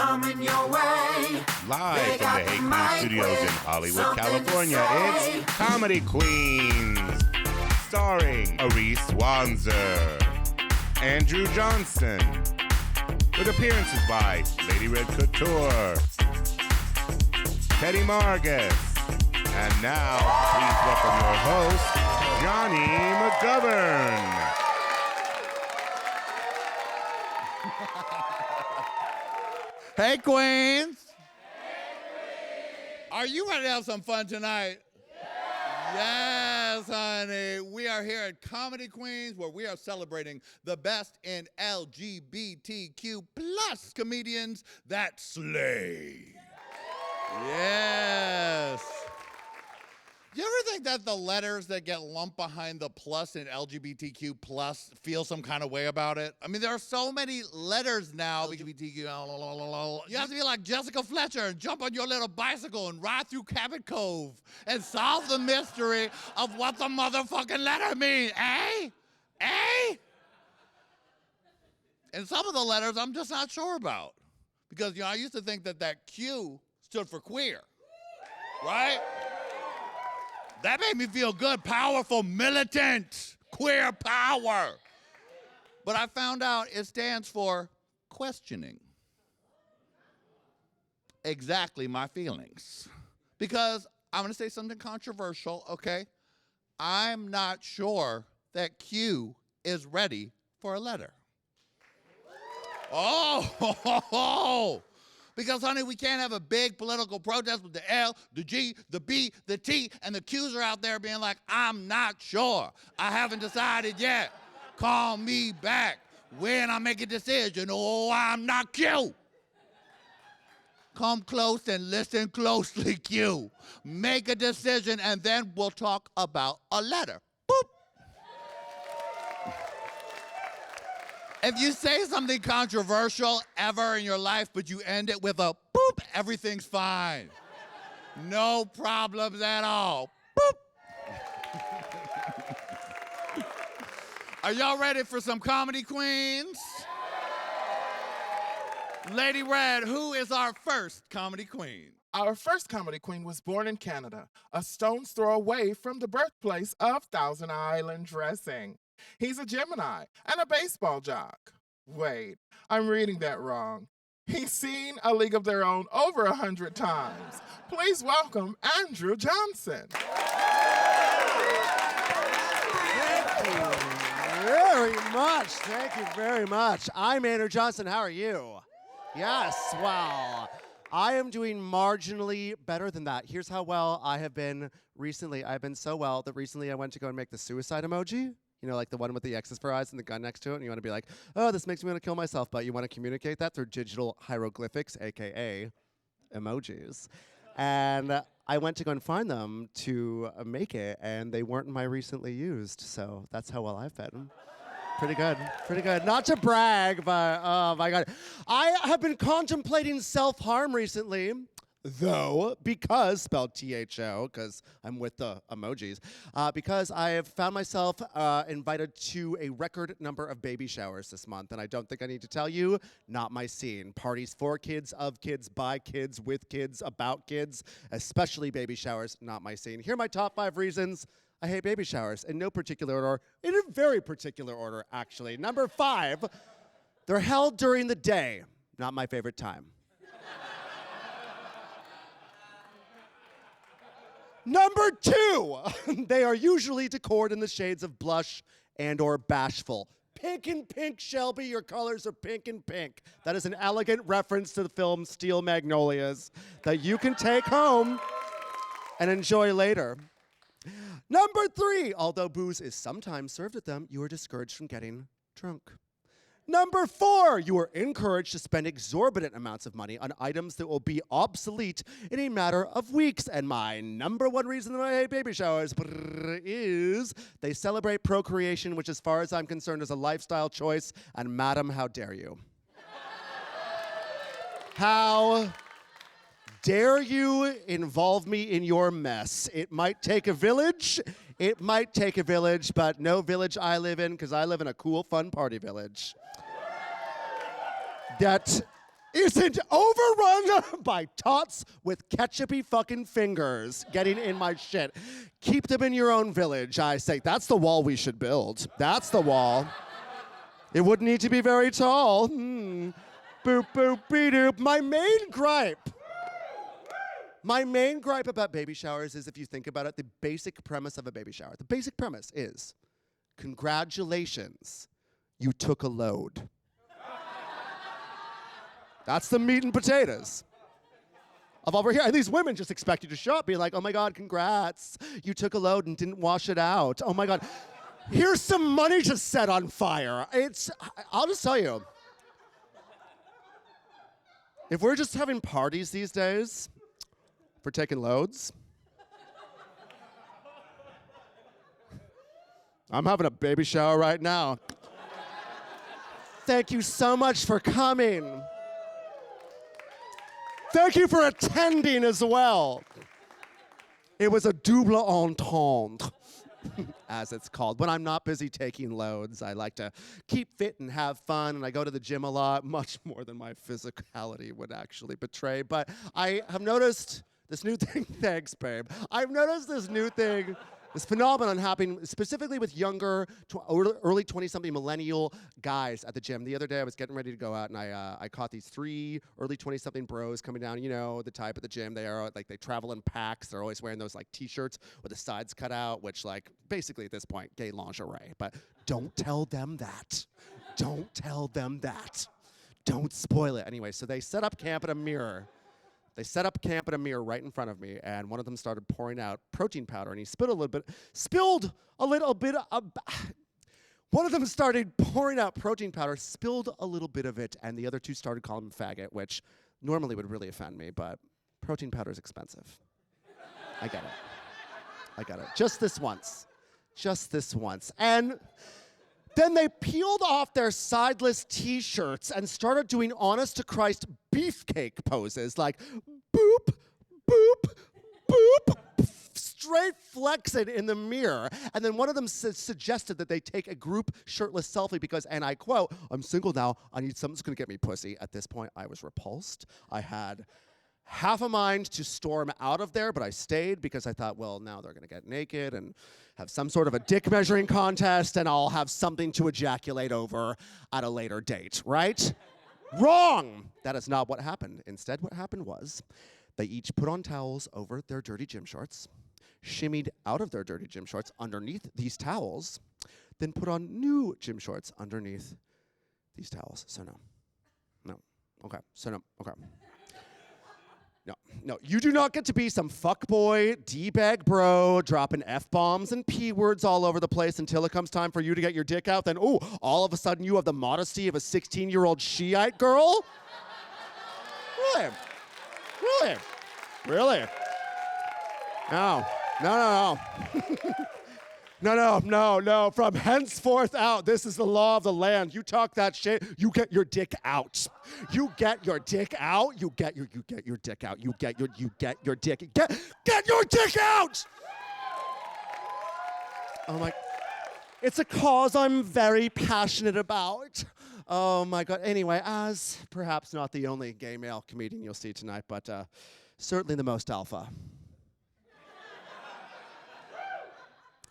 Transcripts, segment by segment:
coming your way. Live from the Hey Qween studios in Hollywood, California, it's Comedy Queens, starring ARISCE WANZER, Andrew Johnston, with appearances by Lady Red Couture, Teddy Margas, and now please welcome your host, Jonny McGovern. Hey Queens! Are you ready to have some fun tonight? Yes, honey. We are here at Comedy Queens, where we are celebrating the best in LGBTQ plus comedians that slay. Yes. You ever think that the letters that get lumped behind the plus in LGBTQ plus feel some kind of way about it? I mean, there are so many letters now. LGBTQ. You have to be like Jessica Fletcher and jump on your little bicycle and ride through Cabot Cove and solve the mystery of what the motherfucking letter means. Eh? Eh? And some of the letters I'm just not sure about. Because, I used to think that Q stood for queer. Right? That made me feel good, powerful, militant, queer power. But I found out it stands for questioning. Exactly my feelings. Because I'm gonna say something controversial, okay? I'm not sure that Q is ready for a letter. Oh, because, honey, we can't have a big political protest with the L, the G, the B, the T, and the Q's are out there being like, I'm not sure. I haven't decided yet. Call me back when I make a decision. Oh, I'm not Q. Come close and listen closely, Q. Make a decision, and then we'll talk about a letter. Boop. If you say something controversial ever in your life, but you end it with a boop, everything's fine. No problems at all. Boop. Are y'all ready for some comedy queens? Lady Red, who is our first comedy queen? Our first comedy queen was born in Canada, a stone's throw away from the birthplace of Thousand Island dressing. He's a Gemini and a baseball jock. Wait, I'm reading that wrong. He's seen A League of Their Own over 100 times. Please welcome Andrew Johnson. Thank you very much. Thank you very much. I'm Andrew Johnson. How are you? Yes, well, I am doing marginally better than that. Here's how well I have been recently. I've been so well that recently I went to go and make the suicide emoji. You know, like the one with the X's for eyes and the gun next to it, and you want to be like, oh, this makes me want to kill myself, but you want to communicate that through digital hieroglyphics, AKA emojis. And I went to go and find them to make it, and they weren't my recently used, so that's how well I've been. Pretty good, pretty good. Not to brag, but oh my God. I have been contemplating self-harm recently, though, because, spelled T-H-O, because I'm with the emojis, because I have found myself invited to a record number of baby showers this month, and I don't think I need to tell you, not my scene. Parties for kids, of kids, by kids, with kids, about kids, especially baby showers, not my scene. Here are my top 5 reasons I hate baby showers, in no particular order, in a very particular order, actually. Number 5, they're held during the day, not my favorite time. Number 2, they are usually decored in the shades of blush and or bashful. Pink and pink, Shelby, your colors are pink and pink. That is an elegant reference to the film Steel Magnolias that you can take home and enjoy later. Number 3, although booze is sometimes served at them, you are discouraged from getting drunk. Number 4, you are encouraged to spend exorbitant amounts of money on items that will be obsolete in a matter of weeks. And my number 1 reason that I hate baby showers is they celebrate procreation, which as far as I'm concerned is a lifestyle choice. And madam, how dare you? How dare you involve me in your mess? It might take a village. It might take a village, but no village I live in, because I live in a cool, fun party village. That isn't overrun by tots with ketchupy fucking fingers getting in my shit. Keep them in your own village, I say. That's the wall we should build. That's the wall. It wouldn't need to be very tall. Boop, boop, beep-doop. My main gripe about baby showers is, if you think about it, the basic premise of a baby shower. The basic premise is, congratulations, you took a load. That's the meat and potatoes of over here. And these women just expect you to show up, be like, oh my God, congrats. You took a load and didn't wash it out. Oh my God. Here's some money to set on fire. I'll just tell you, if we're just having parties these days for taking loads, I'm having a baby shower right now. Thank you so much for coming. Thank you for attending as well. It was a double entendre, as it's called. When I'm not busy taking loads, I like to keep fit and have fun, and I go to the gym a lot, much more than my physicality would actually betray. But I have noticed this new thing, thanks, babe. I've noticed this new thing, this phenomenon happening specifically with younger, early 20-something millennial guys at the gym. The other day I was getting ready to go out, and I caught these 3 early 20-something bros coming down, you know, the type at the gym. They are like, they travel in packs. They're always wearing those like t-shirts with the sides cut out, which like basically at this point, gay lingerie. But don't tell them that. Don't tell them that. Don't spoil it. Anyway, so they set up camp at a mirror. They set up camp at a mirror right in front of me, and one of them started pouring out protein powder, and he spilled a little bit one of them started pouring out protein powder, spilled a little bit of it, and the other 2 started calling him faggot, which normally would really offend me, but protein powder is expensive. I get it. Just this once. And then they peeled off their sideless t-shirts and started doing honest-to-Christ beefcake poses, like boop, boop, boop, straight flexing in the mirror. And then one of them suggested that they take a group shirtless selfie because, and I quote, I'm single now, I need something that's gonna get me pussy. At this point, I was repulsed. I had half a mind to storm out of there, but I stayed because I thought, well, now they're gonna get naked and have some sort of a dick measuring contest, and I'll have something to ejaculate over at a later date, right? Wrong! That is not what happened. Instead, what happened was they each put on towels over their dirty gym shorts, shimmied out of their dirty gym shorts underneath these towels, then put on new gym shorts underneath these towels. So no. Okay. No, you do not get to be some fuckboy, D-bag bro, dropping F-bombs and P-words all over the place until it comes time for you to get your dick out. Then, all of a sudden you have the modesty of a 16-year-old Shiite girl? Really? No. No. From henceforth out, this is the law of the land. You talk that shit, you get your dick out. You get your dick out. You get your dick out. You get your dick. Get your dick out! Oh my, it's a cause I'm very passionate about. Oh my God. Anyway, as perhaps not the only gay male comedian you'll see tonight, but certainly the most alpha.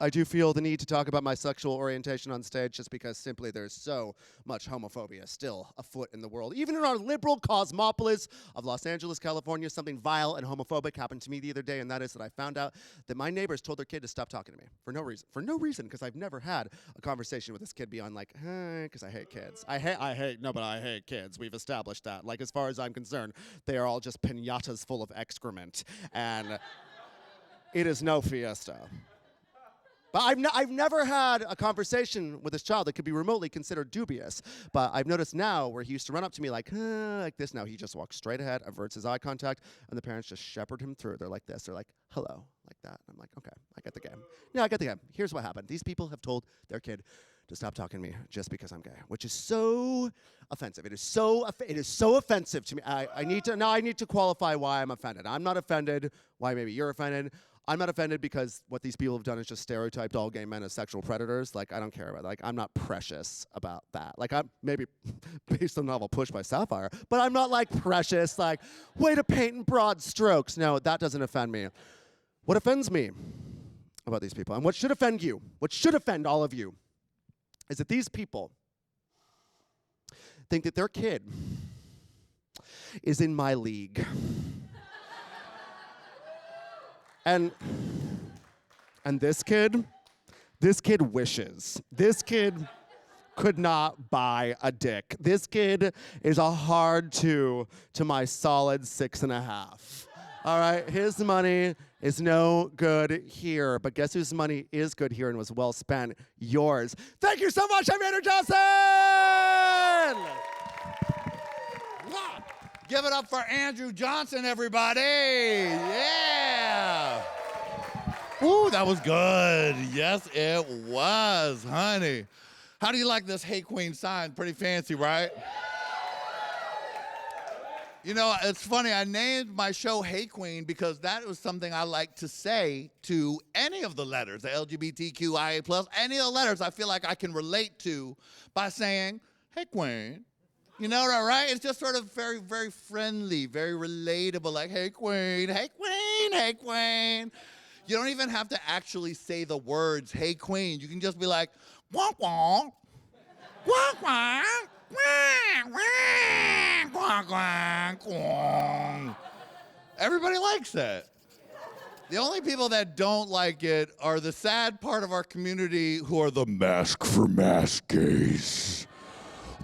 I do feel the need to talk about my sexual orientation on stage just because simply there's so much homophobia still afoot in the world. Even in our liberal cosmopolis of Los Angeles, California, something vile and homophobic happened to me the other day, and that is that I found out that my neighbors told their kid to stop talking to me for no reason. For no reason, because I've never had a conversation with this kid beyond like, because I hate kids. I hate kids. We've established that. Like, as far as I'm concerned, they are all just piñatas full of excrement, and it is no fiesta. But I've never had a conversation with this child that could be remotely considered dubious. But I've noticed now where he used to run up to me like this. Now he just walks straight ahead, averts his eye contact, and the parents just shepherd him through. They're like this. They're like, hello, like that. I'm like, okay, I get the game. Yeah, I get the game. Here's what happened. These people have told their kid to stop talking to me just because I'm gay, which is so offensive. It is so offensive to me. I need to qualify why I'm offended. I'm not offended. Why maybe you're offended. I'm not offended because what these people have done is just stereotyped all gay men as sexual predators. Like, I don't care about that. Like, I'm not precious about that. Like, I'm maybe based on the novel Push by Sapphire, but I'm not like precious, like, way to paint in broad strokes. No, that doesn't offend me. What offends me about these people, and what should offend you, what should offend all of you, is that these people think that their kid is in my league. And this kid wishes. This kid could not buy a dick. This kid is a hard 2 to my solid 6.5. All right, his money is no good here, but guess whose money is good here and was well spent? Yours. Thank you so much, I'm Andrew Johnson! Give it up for Andrew Johnson, everybody. Yeah. Ooh, that was good. Yes, it was, honey. How do you like this Hey Qween sign? Pretty fancy, right? You know, it's funny, I named my show Hey Qween because that was something I like to say to any of the letters, the LGBTQIA+, any of the letters I feel like I can relate to by saying, Hey Qween. You know that, right? It's just sort of very, very friendly, very relatable, like, hey, Qween, hey, Qween, hey, Qween. You don't even have to actually say the words, hey, Qween. You can just be like, wah, wah, wah, wah, wah, wah, wah, wah, wah. Everybody likes that. The only people that don't like it are the sad part of our community who are the mask for mask gays.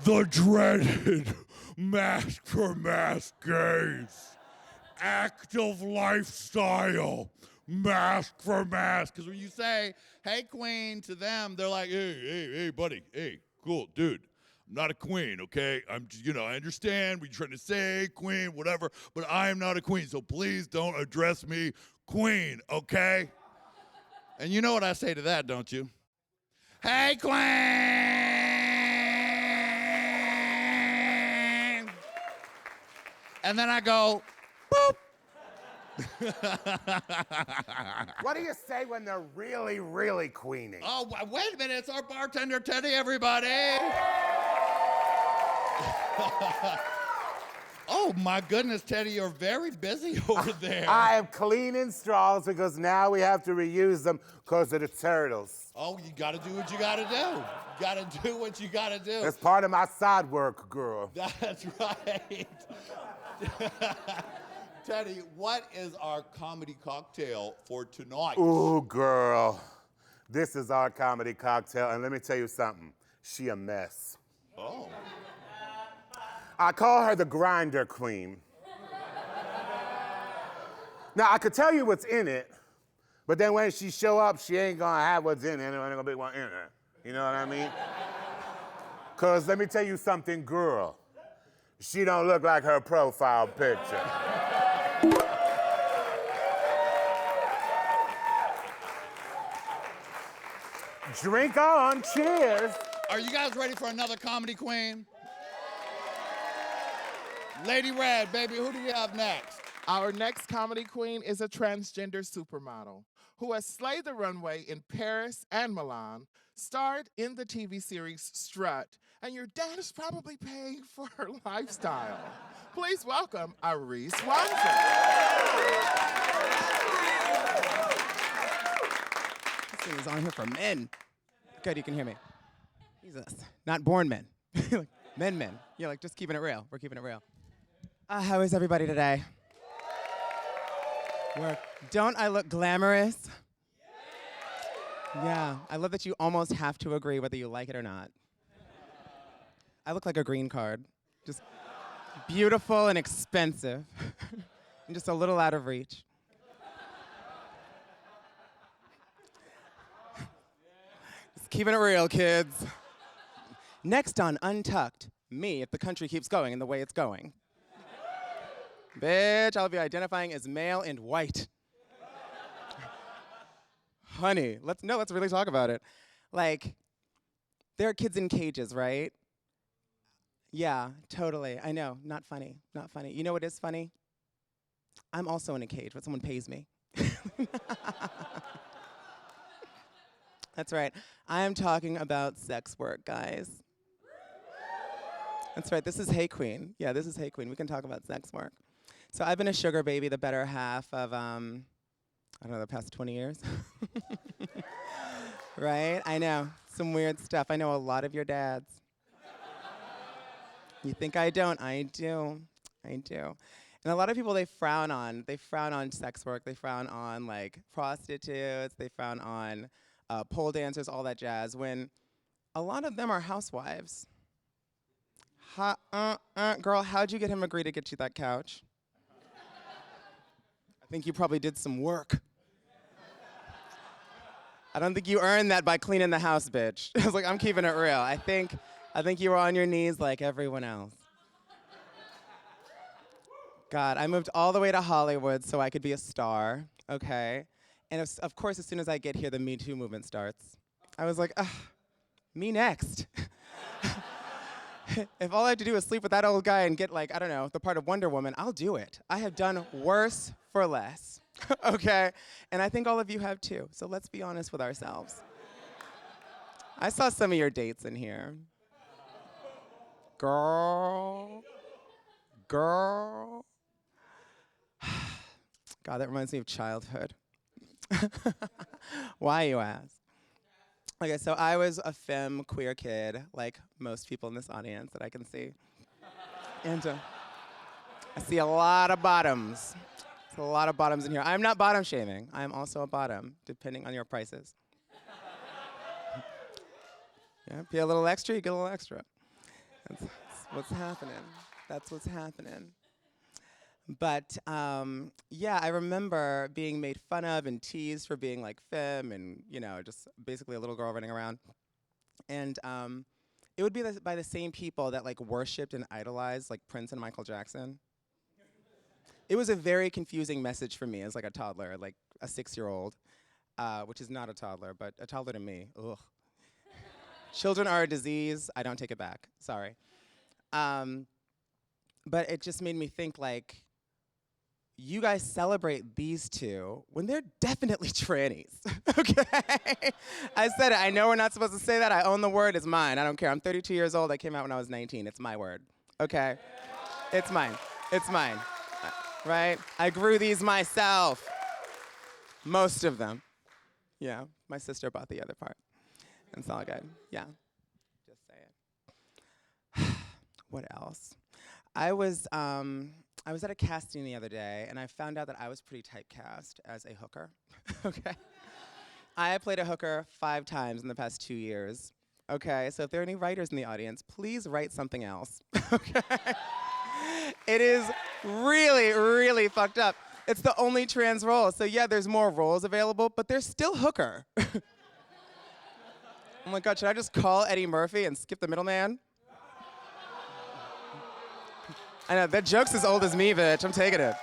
The dreaded mask for mask gays. Active lifestyle, mask for mask. Because when you say, hey, Qween, to them, they're like, hey, buddy, hey, cool, dude. I'm not a queen, okay? I understand what you're trying to say, queen, whatever, but I am not a queen, so please don't address me queen, okay? And you know what I say to that, don't you? Hey, Qween! And then I go, boop. What do you say when they're really, really queening? Oh, wait a minute, it's our bartender, Teddy, everybody. Oh, my goodness, Teddy, you're very busy over there. I am cleaning straws because now we have to reuse them because of the turtles. Oh, you gotta do what you gotta do. You gotta do what you gotta do. That's part of my side work, girl. That's right. Teddy, what is our comedy cocktail for tonight? Ooh, girl. This is our comedy cocktail, and let me tell you something. She a mess. Oh. I call her the grinder queen. Now, I could tell you what's in it, but then when she show up, she ain't gonna have what's in it. There ain't gonna be one in her. You know what I mean? Because let me tell you something, girl. She don't look like her profile picture. Drink on, cheers. Are you guys ready for another comedy queen? Lady Red, baby, who do you have next? Our next comedy queen is a transgender supermodel who has slayed the runway in Paris and Milan, starred in the TV series Strut, and your dad is probably paying for her lifestyle. Please welcome ARISCE WANZER. This thing is on here for men. Good, you can hear me. Jesus, not born men. men. You're like, just keeping it real. We're keeping it real. How is everybody today? Don't I look glamorous? Yeah, I love that you almost have to agree whether you like it or not. I look like a green card. Just beautiful and expensive. And just a little out of reach. Just keeping it real, kids. Next on Untucked, me if the country keeps going in the way it's going. Bitch, I'll be identifying as male and white. Honey, let's really talk about it. Like, there are kids in cages, right? Yeah, totally. I know, not funny, not funny. You know what is funny? I'm also in a cage, but someone pays me. That's right. I am talking about sex work, guys. That's right. This is Hey Qween. Yeah, this is Hey Qween. We can talk about sex work. So I've been a sugar baby the better half of, I don't know, the past 20 years. Right? I know. Some weird stuff. I know a lot of your dads. You think I don't? I do. I do. And a lot of people they frown on sex work. They frown on like prostitutes. They frown on pole dancers, all that jazz, when a lot of them are housewives. Girl, how'd you get him agree to get you that couch? I think you probably did some work. I don't think you earned that by cleaning the house, bitch. I was like, I'm keeping it real. I think you were on your knees like everyone else. God, I moved all the way to Hollywood so I could be a star, okay? And of course, as soon as I get here, the Me Too movement starts. I was like, me next. If all I have to do is sleep with that old guy and get like, I don't know, the part of Wonder Woman, I'll do it. I have done worse for less, okay? And I think all of you have too, so let's be honest with ourselves. I saw some of your dates in here. Girl. God, that reminds me of childhood. Why, you ask? Okay, so I was a femme queer kid, like most people in this audience that I can see. And I see a lot of bottoms. There's a lot of bottoms in here. I'm not bottom shaming. I am also a bottom, depending on your prices. Yeah, pay a little extra, you get a little extra. That's what's happening. That's what's happening. But yeah, I remember being made fun of and teased for being like femme and, you know, just basically a little girl running around. And it would be by the same people that like worshipped and idolized like Prince and Michael Jackson. It was a very confusing message for me as like a toddler, like a 6-year-old, which is not a toddler, but a toddler to me. Ugh. Children are a disease. I don't take it back. Sorry. But it just made me think like, you guys celebrate these two when they're definitely trannies, okay? I said it, I know we're not supposed to say that, I own the word, it's mine, I don't care. I'm 32 years old, I came out when I was 19, it's my word, okay? It's mine, right? I grew these myself, most of them. Yeah, my sister bought the other part. It's all good, yeah, just saying. What else? I was at a casting the other day, and I found out that I was pretty typecast as a hooker, okay? I played a hooker 5 times in the past 2 years, okay? So if there are any writers in the audience, please write something else, okay? It is really, really fucked up. It's the only trans role, so yeah, there's more roles available, but there's still hooker. Oh my God, should I just call Eddie Murphy and skip the middleman? I know, that joke's as old as me, bitch. I'm taking it.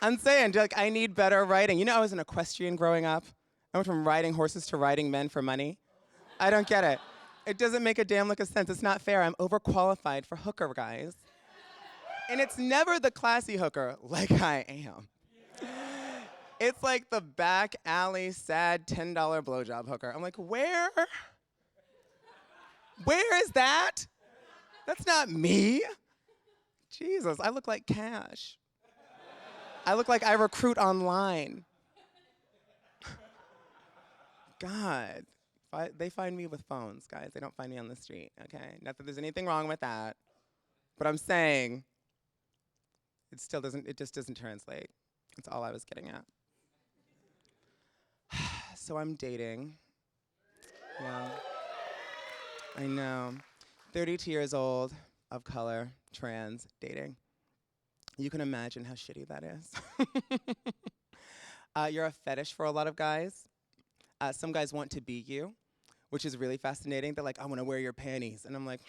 I'm saying, like, I need better writing. You know, I was an equestrian growing up. I went from riding horses to riding men for money. I don't get it. It doesn't make a damn lick of sense. It's not fair. I'm overqualified for hooker, guys. And it's never the classy hooker like I am. It's like the back alley, sad $10 blowjob hooker. I'm like, where? Where is that? That's not me. Jesus, I look like cash. I look like I recruit online. God, they find me with phones, guys. They don't find me on the street, okay? Not that there's anything wrong with that, but I'm saying it just doesn't translate. That's all I was getting at. So I'm dating. Yeah, I know. 32 years old, of color, trans, dating. You can imagine how shitty that is. You're a fetish for a lot of guys. Some guys want to be you, which is really fascinating. They're like, I want to wear your panties. And I'm like,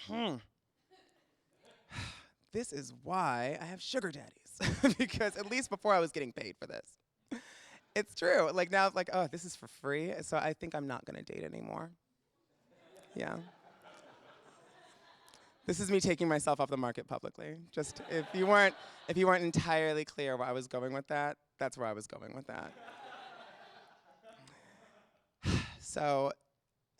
This is why I have sugar daddies. Because at least before I was getting paid for this. It's true. Like now, like, oh, this is for free. So I think I'm not going to date anymore. Yeah. This is me taking myself off the market publicly. Just if you weren't entirely clear where I was going with that, that's where I was going with that. So,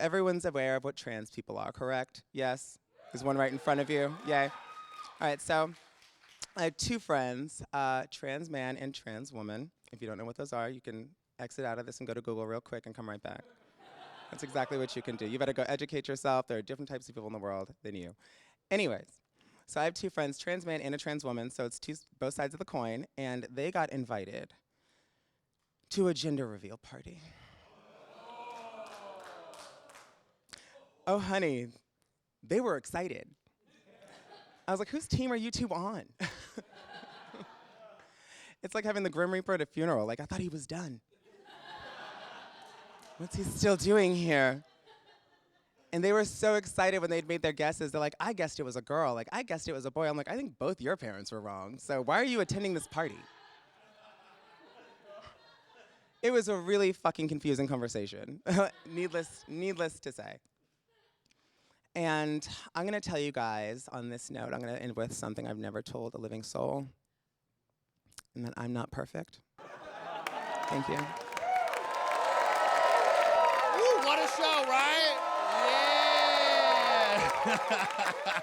everyone's aware of what trans people are, correct? Yes? There's one right in front of you. Yay. All right, so I have two friends, trans man and trans woman. If you don't know what those are, you can exit out of this and go to Google real quick and come right back. That's exactly what you can do. You better go educate yourself. There are different types of people in the world than you. Anyways, so I have two friends, trans man and a trans woman, so it's both sides of the coin, and they got invited to a gender reveal party. Oh, honey, they were excited. I was like, whose team are you two on? It's like having the Grim Reaper at a funeral. Like, I thought he was done. What's he still doing here? And they were so excited when they'd made their guesses. They're like, I guessed it was a girl. Like, I guessed it was a boy. I'm like, I think both your parents were wrong. So why are you attending this party? It was a really fucking confusing conversation, needless to say. And I'm gonna tell you guys on this note, I'm gonna end with something I've never told a living soul, and that I'm not perfect. Thank you. Ooh, what a show, right? Yeah!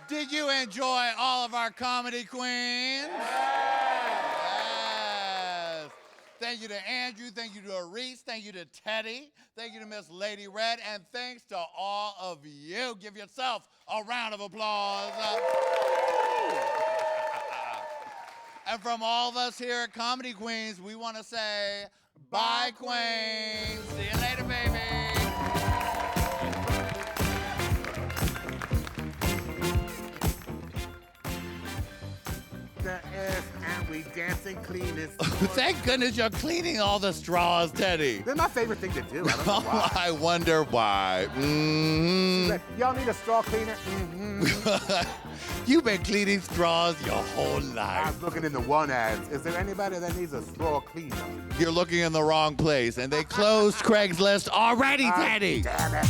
Did you enjoy all of our comedy queens? Yes! Thank you to Andrew, thank you to ARISCE, thank you to Teddy, thank you to Miss Lady Red, and thanks to all of you. Give yourself a round of applause. And from all of us here at Comedy Queens, we want to say, bye, Queens. See you later, baby. And we dancing cleanest. Thank goodness you're cleaning all the straws, Teddy. They're my favorite thing to do. I don't know why. I wonder why. Mm-hmm. Like, y'all need a straw cleaner? Mm-hmm. You've been cleaning straws your whole I life. was looking in the one ads. Is there anybody that needs a straw cleaner? You're looking in the wrong place, and they closed Craigslist already, Teddy. Damn it.